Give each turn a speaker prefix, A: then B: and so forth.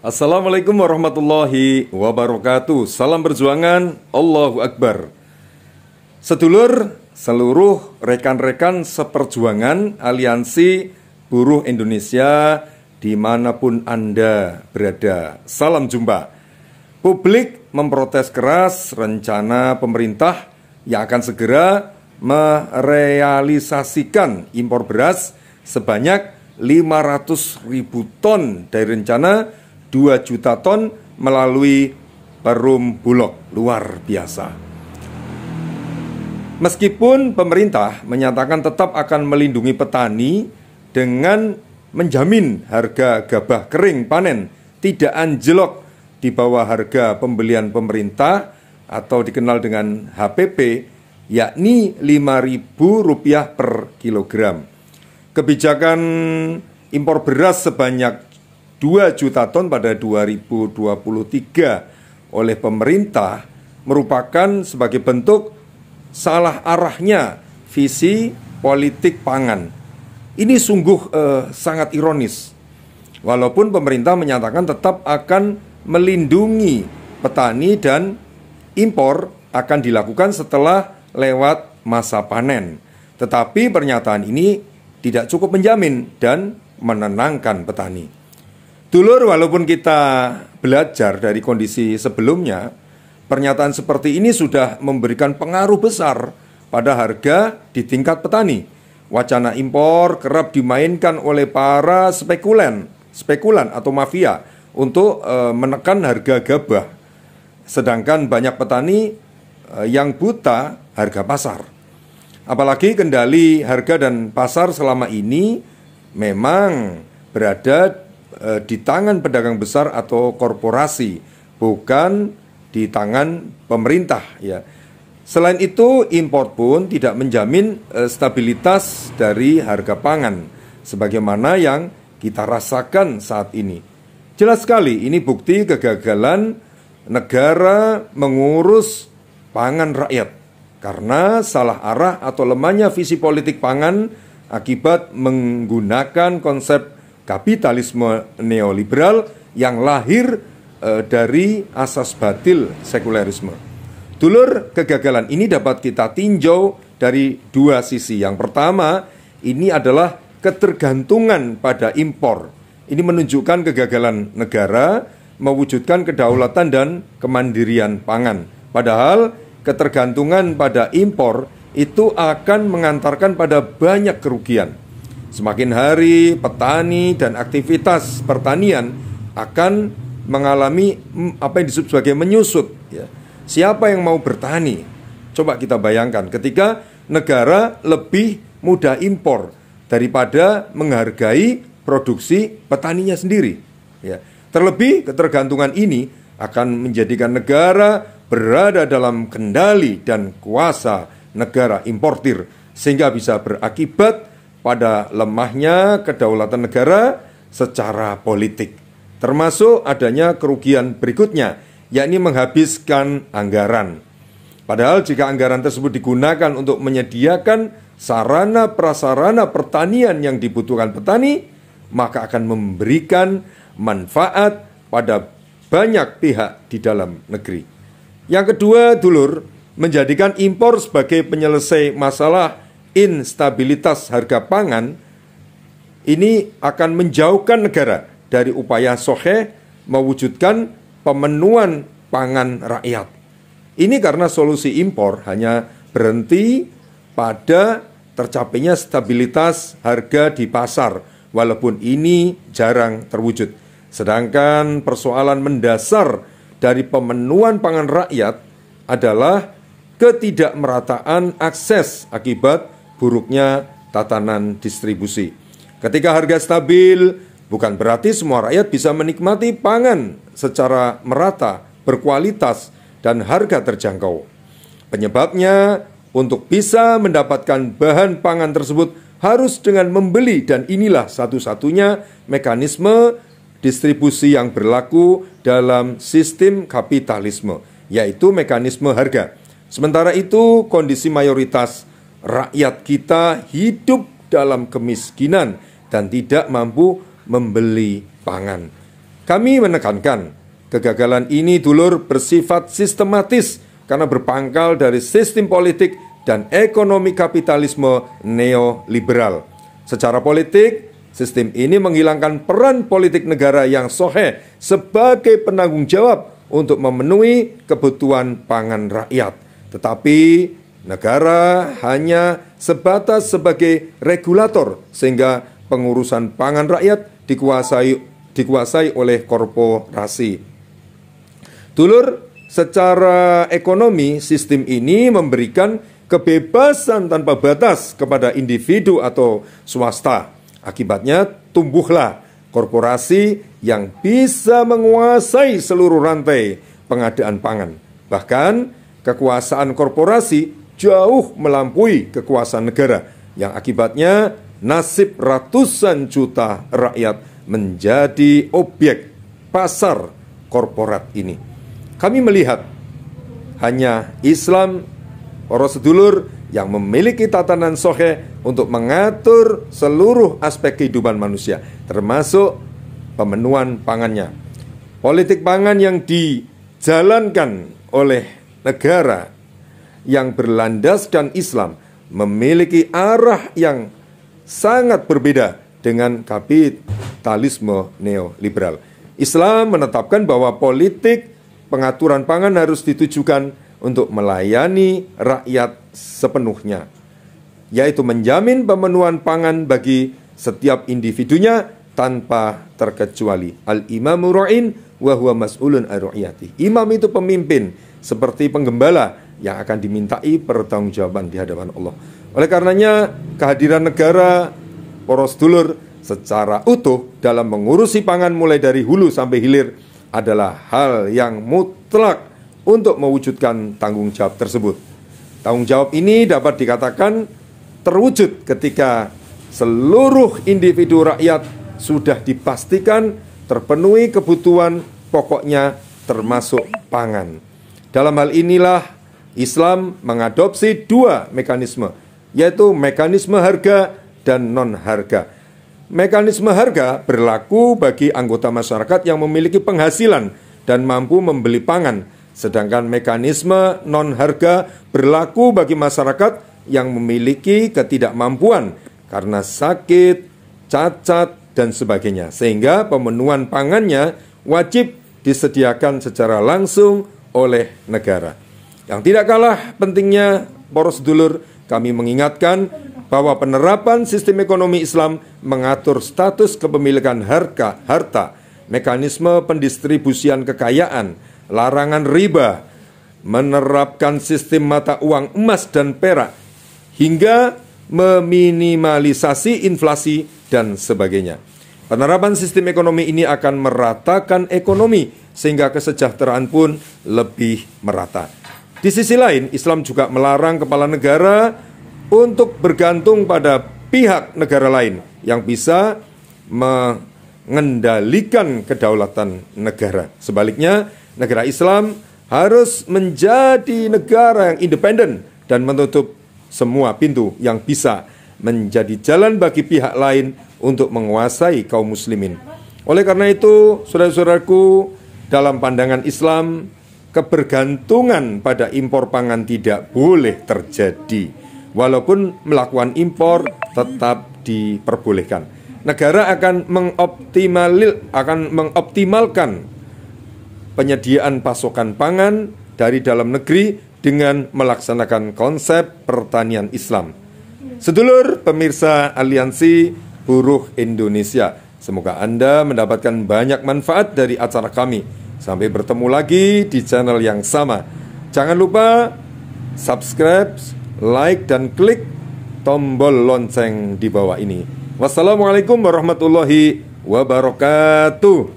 A: Assalamualaikum warahmatullahi wabarakatuh. Salam perjuangan, Allahu Akbar. Sedulur, seluruh rekan-rekan seperjuangan Aliansi Buruh Indonesia dimanapun Anda berada, salam jumpa. Publik memprotes keras rencana pemerintah yang akan segera merealisasikan impor beras sebanyak 500.000 ton dari rencana 2 juta ton melalui Perum Bulog. Luar biasa. Meskipun pemerintah menyatakan tetap akan melindungi petani dengan menjamin harga gabah kering panen tidak anjlok di bawah harga pembelian pemerintah atau dikenal dengan HPP, yakni Rp5.000 per kilogram. Kebijakan impor beras sebanyak 2 juta ton pada 2023 oleh pemerintah merupakan sebagai bentuk salah arahnya visi politik pangan. Ini sungguh sangat ironis. Walaupun pemerintah menyatakan tetap akan melindungi petani dan impor akan dilakukan setelah lewat masa panen. Tetapi pernyataan ini tidak cukup menjamin dan menenangkan petani. Dulur, walaupun kita belajar dari kondisi sebelumnya, pernyataan seperti ini sudah memberikan pengaruh besar pada harga di tingkat petani. Wacana impor kerap dimainkan oleh para spekulan atau mafia untuk menekan harga gabah. Sedangkan banyak petani yang buta harga pasar. Apalagi kendali harga dan pasar selama ini memang berada di tangan pedagang besar atau korporasi, bukan di tangan pemerintah ya. Selain itu, impor pun tidak menjamin stabilitas dari harga pangan sebagaimana yang kita rasakan saat ini. Jelas sekali ini bukti kegagalan negara mengurus pangan rakyat karena salah arah atau lemahnya visi politik pangan akibat menggunakan konsep kapitalisme neoliberal yang lahir dari asas batil sekulerisme. Dulur, kegagalan ini dapat kita tinjau dari dua sisi. Yang pertama, ini adalah ketergantungan pada impor. Ini menunjukkan kegagalan negara mewujudkan kedaulatan dan kemandirian pangan. Padahal ketergantungan pada impor itu akan mengantarkan pada banyak kerugian. Semakin hari petani dan aktivitas pertanian akan mengalami apa yang disebut sebagai menyusut ya. Siapa yang mau bertani? Coba kita bayangkan ketika negara lebih mudah impor daripada menghargai produksi petaninya sendiri ya. Terlebih ketergantungan ini akan menjadikan negara berada dalam kendali dan kuasa negara importir, sehingga bisa berakibat pada lemahnya kedaulatan negara secara politik. Termasuk adanya kerugian berikutnya, yakni menghabiskan anggaran. Padahal jika anggaran tersebut digunakan untuk menyediakan sarana prasarana pertanian yang dibutuhkan petani, maka akan memberikan manfaat pada banyak pihak di dalam negeri. Yang kedua, dulur, menjadikan impor sebagai penyelesai masalah instabilitas harga pangan ini akan menjauhkan negara dari upaya soheh mewujudkan pemenuhan pangan rakyat. Ini karena solusi impor hanya berhenti pada tercapainya stabilitas harga di pasar, walaupun ini jarang terwujud. Sedangkan persoalan mendasar dari pemenuhan pangan rakyat adalah ketidakmerataan akses akibat buruknya tatanan distribusi. Ketika harga stabil, bukan berarti semua rakyat bisa menikmati pangan secara merata, berkualitas, dan harga terjangkau. Penyebabnya, untuk bisa mendapatkan bahan pangan tersebut harus dengan membeli, dan inilah satu-satunya mekanisme distribusi yang berlaku dalam sistem kapitalisme, yaitu mekanisme harga. Sementara itu, kondisi mayoritas rakyat kita hidup dalam kemiskinan dan tidak mampu membeli pangan. Kami menekankan kegagalan ini dulur bersifat sistematis karena berpangkal dari sistem politik dan ekonomi kapitalisme neoliberal. Secara politik, sistem ini menghilangkan peran politik negara yang sahih sebagai penanggung jawab untuk memenuhi kebutuhan pangan rakyat. Tetapi negara hanya sebatas sebagai regulator sehingga pengurusan pangan rakyat dikuasai oleh korporasi. Dulur, secara ekonomi sistem ini memberikan kebebasan tanpa batas kepada individu atau swasta. Akibatnya tumbuhlah korporasi yang bisa menguasai seluruh rantai pengadaan pangan. Bahkan kekuasaan korporasi jauh melampaui kekuasaan negara, yang akibatnya nasib ratusan juta rakyat menjadi objek pasar korporat ini. Kami melihat hanya Islam, para sedulur, yang memiliki tatanan sahih untuk mengatur seluruh aspek kehidupan manusia, termasuk pemenuhan pangannya. Politik pangan yang dijalankan oleh negara yang berlandaskan Islam memiliki arah yang sangat berbeda dengan kapitalisme neoliberal. Islam menetapkan bahwa politik pengaturan pangan harus ditujukan untuk melayani rakyat sepenuhnya, yaitu menjamin pemenuhan pangan bagi setiap individunya tanpa terkecuali. Al-imamu ra'in wa huwa mas'ulun an ra'iyati. Imam itu pemimpin seperti penggembala yang akan dimintai pertanggungjawaban di hadapan Allah. Oleh karenanya, kehadiran negara, para sedulur, secara utuh dalam mengurusi pangan mulai dari hulu sampai hilir adalah hal yang mutlak untuk mewujudkan tanggung jawab tersebut. Tanggung jawab ini dapat dikatakan terwujud ketika seluruh individu rakyat sudah dipastikan terpenuhi kebutuhan pokoknya termasuk pangan. Dalam hal inilah Islam mengadopsi dua mekanisme, yaitu mekanisme harga dan non-harga. Mekanisme harga berlaku bagi anggota masyarakat yang memiliki penghasilan dan mampu membeli pangan, sedangkan mekanisme non-harga berlaku bagi masyarakat yang memiliki ketidakmampuan karena sakit, cacat, dan sebagainya, sehingga pemenuhan pangannya wajib disediakan secara langsung oleh negara. Yang tidak kalah pentingnya, para sedulur, kami mengingatkan bahwa penerapan sistem ekonomi Islam mengatur status kepemilikan harta, mekanisme pendistribusian kekayaan, larangan riba, menerapkan sistem mata uang emas dan perak, hingga meminimalisasi inflasi dan sebagainya. Penerapan sistem ekonomi ini akan meratakan ekonomi sehingga kesejahteraan pun lebih merata. Di sisi lain, Islam juga melarang kepala negara untuk bergantung pada pihak negara lain yang bisa mengendalikan kedaulatan negara. Sebaliknya, negara Islam harus menjadi negara yang independen dan menutup semua pintu yang bisa menjadi jalan bagi pihak lain untuk menguasai kaum muslimin. Oleh karena itu, saudara-saudaraku, dalam pandangan Islam, kebergantungan pada impor pangan tidak boleh terjadi. Walaupun melakukan impor tetap diperbolehkan. Negara akan mengoptimalkan penyediaan pasokan pangan dari dalam negeri dengan melaksanakan konsep pertanian Islam. Sedulur pemirsa Aliansi Buruh Indonesia, semoga Anda mendapatkan banyak manfaat dari acara kami. Sampai bertemu lagi di channel yang sama. Jangan lupa subscribe, like, dan klik tombol lonceng di bawah ini. Wassalamualaikum warahmatullahi wabarakatuh.